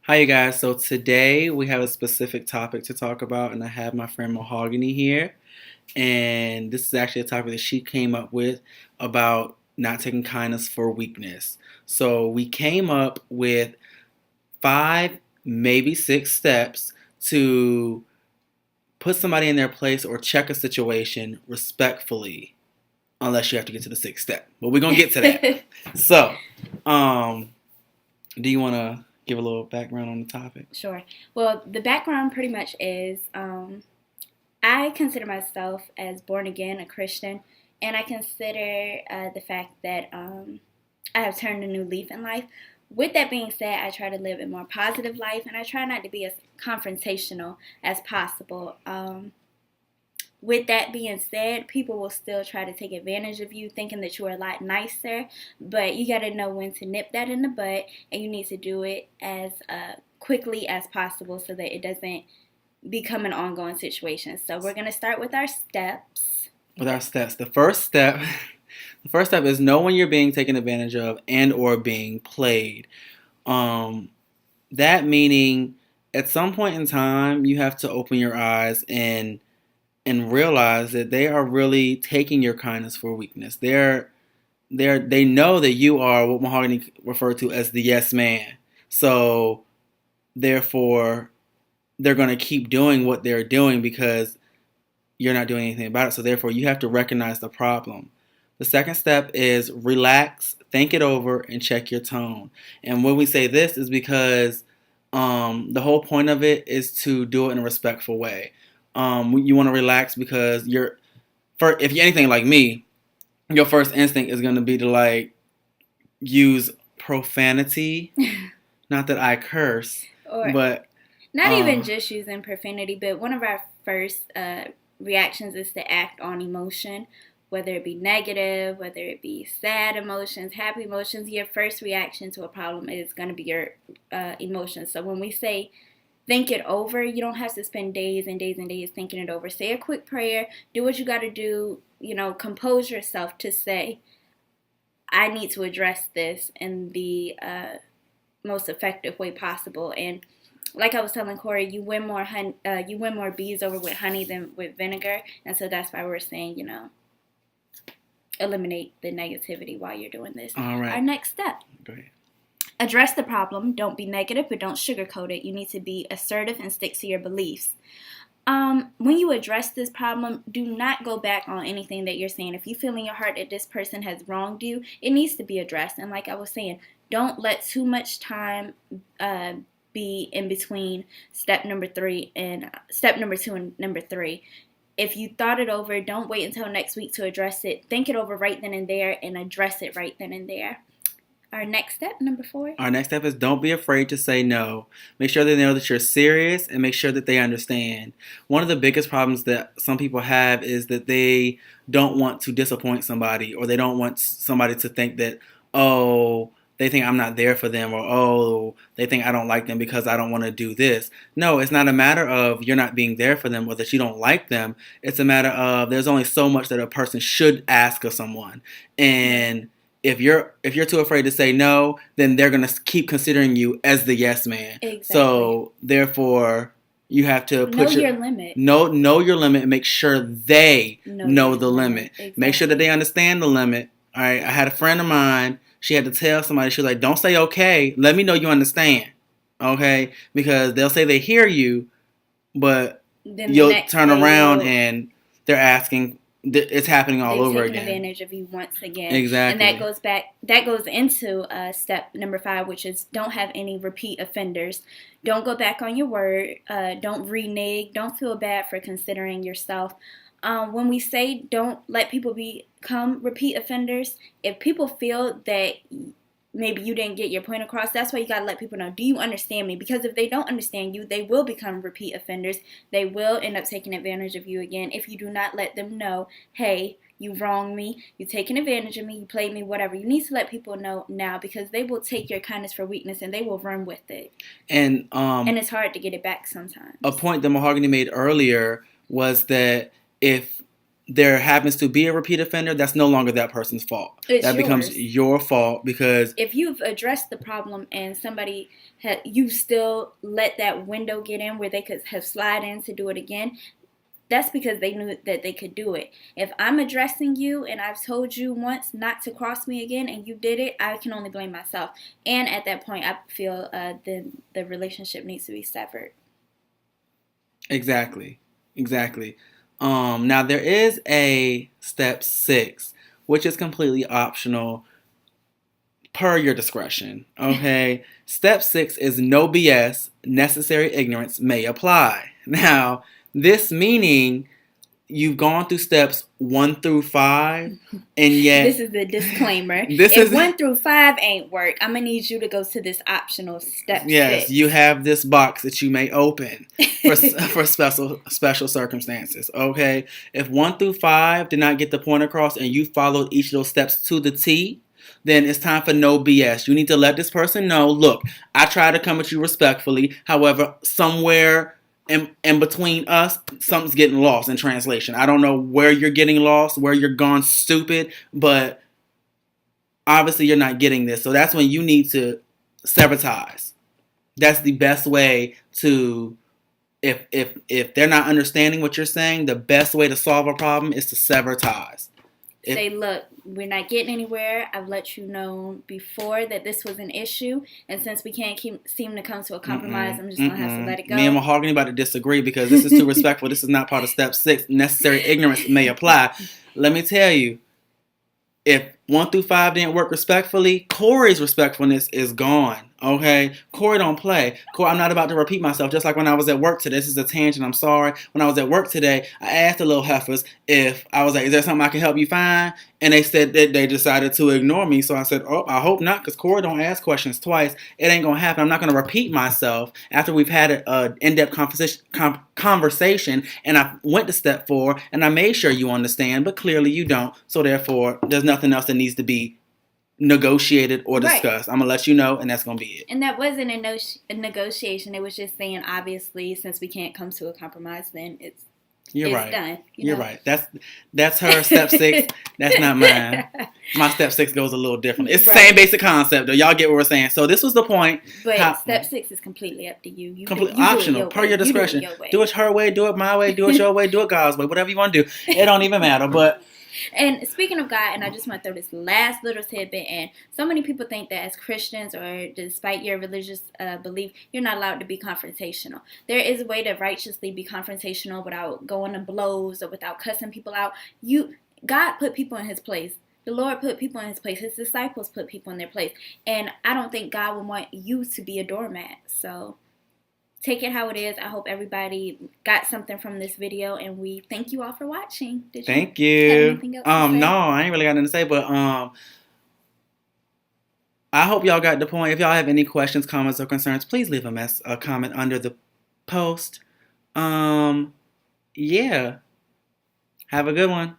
Hi, you guys. So today we have a specific topic to talk about, and I have my friend Mahogany here. And this is actually a topic that she came up with about not taking kindness for weakness. So we came up with five, maybe six steps to put somebody in their place or check a situation respectfully, unless you have to get to the sixth step. But we're gonna get to that. So, um, do you want to give a little background on the topic? Sure. Well, the background pretty much is I consider myself as born again, a Christian, and I consider the fact that I have turned a new leaf in life. With that being said, I try to live a more positive life, and I try not to be as confrontational as possible. With that being said, people will still try to take advantage of you thinking that you are a lot nicer, but you got to know when to nip that in the bud, and you need to do it as quickly as possible so that it doesn't become an ongoing situation. So we're going to start with our steps. With our steps, the first step is know when you're being taken advantage of and or being played. Um, that meaning at some point in time you have to open your eyes and realize that they are really taking your kindness for weakness. They know that you are what Mahogany referred to as the yes man. So therefore they're going to keep doing what they're doing because you're not doing anything about it. So therefore you have to recognize the problem. The second step is relax, think it over, and check your tone. And when we say this is because the whole point of it is to do it in a respectful way. You want to relax because if you're anything like me, your first instinct is going to be to like use profanity. Not that I curse, Or but not even just using profanity, but one of our first reactions is to act on emotion, whether it be negative, whether it be sad emotions, happy emotions. Your first reaction to a problem is going to be your emotions. So when we say think it over, you don't have to spend days and days and days thinking it over. Say a quick prayer, do what you got to do, compose yourself to say, I need to address this in the most effective way possible. And like I was telling Corey, you win more bees over with honey than with vinegar, and so that's why we're saying, eliminate the negativity while you're doing this. All right. Our next step. Go ahead. Address the problem. Don't be negative, but don't sugarcoat it. You need to be assertive and stick to your beliefs. When you address this problem, do not go back on anything that you're saying. If you feel in your heart that this person has wronged you, it needs to be addressed. And like I was saying, don't let too much time be in between step number two and number three. If you thought it over, don't wait until next week to address it. Think it over right then and there and address it right then and there. Our next step, number 4. Our next step is don't be afraid to say no. Make sure they know that you're serious and make sure that they understand. One of the biggest problems that some people have is that they don't want to disappoint somebody, or they don't want somebody to think that, oh, they think I'm not there for them, or oh, they think I don't like them because I don't want to do this. No, it's not a matter of you're not being there for them or that you don't like them. It's a matter of there's only so much that a person should ask of someone. And if you're too afraid to say no, then they're gonna keep considering you as the yes man. Exactly. So therefore, you have to know your limit. Know your limit and make sure they know the limit. Exactly. Make sure that they understand the limit. All right. I had a friend of mine. She had to tell somebody. She was like, "Don't say okay. Let me know you understand." Okay, because they'll say they hear you, but then you'll turn around and they're asking. It's happening all over again. Taking advantage of you once again. Exactly. And that goes into step number 5, which is don't have any repeat offenders. Don't go back on your word. Don't renege. Don't feel bad for considering yourself. When we say don't let people become repeat offenders, if people feel that maybe you didn't get your point across, that's why you got to let people know, do you understand me? Because if they don't understand you, they will become repeat offenders. They will end up taking advantage of you again if you do not let them know, hey, you wronged me, you taking advantage of me, you played me, whatever. You need to let people know now, because they will take your kindness for weakness and they will run with it. And it's hard to get it back sometimes. A point that Mahogany made earlier was that if there happens to be a repeat offender, that's no longer that person's fault. It's that becomes yours. your fault because If you've addressed the problem and somebody you still let that window get in where they could have slid in to do it again, that's because they knew that they could do it. If I'm addressing you and I've told you once not to cross me again and you did it, I can only blame myself. And at that point, I feel the relationship needs to be severed. Exactly. Now there is a step 6, which is completely optional per your discretion. Okay. Step 6 is no BS, necessary ignorance may apply. Now, this meaning you've gone through steps 1 through 5, and yet this is the disclaimer. If If 1 through 5 ain't work, I'm gonna need you to go to this optional step 6. Yes, you have this box that you may open for special circumstances. Okay, if 1 through 5 did not get the point across, and you followed each of those steps to the T, then it's time for no BS. You need to let this person know, look, I try to come at you respectfully. However, somewhere in between us, something's getting lost in translation. I don't know where you're getting lost, where you're gone stupid, but obviously you're not getting this. So that's when you need to sever ties. That's the best way to, if they're not understanding what you're saying, the best way to solve a problem is to sever ties. Say, look, we're not getting anywhere. I've let you know before that this was an issue, and since we can't seem to come to a compromise, I'm just gonna have to let it go. Me and Mahogany about to disagree because this is too respectful. This is not part of step 6. Necessary ignorance may apply. Let me tell you, if 1 through 5 didn't work respectfully, Corey's respectfulness is gone. Okay? Corey don't play. Corey, I'm not about to repeat myself. Just like when I was at work today. This is a tangent. I'm sorry. When I was at work today, I asked the little heifers if I was like, is there something I can help you find? And they said that they decided to ignore me. So I said, oh, I hope not, because Corey don't ask questions twice. It ain't going to happen. I'm not going to repeat myself after we've had an in-depth conversation. And I went to step 4 and I made sure you understand, but clearly you don't. So therefore, there's nothing else that needs to be negotiated or discussed. Right. I'm gonna let you know, and that's gonna be it. And that wasn't a negotiation. It was just saying, obviously, since we can't come to a compromise, then it's right. Done. You're right. That's her step 6. That's not mine. My step 6 goes a little different. It's the same basic concept, though. Y'all get what we're saying. So this was the point. But step 6 is completely up to you. You optional, per your discretion. Do it her way, do it my way, do it your way, do it God's way, whatever you want to do. It don't even matter. But and speaking of God, and I just want to throw this last little tidbit in. So many people think that as Christians, or despite your religious belief, you're not allowed to be confrontational. There is a way to righteously be confrontational without going to blows or without cussing people out. God put people in his place. The Lord put people in his place. His disciples put people in their place. And I don't think God would want you to be a doormat. So take it how it is. I hope everybody got something from this video, and we thank you all for watching. Thank you. Have anything else to say? No, I ain't really got nothing to say, but I hope y'all got the point. If y'all have any questions, comments, or concerns, please leave a comment under the post. Yeah. Have a good one.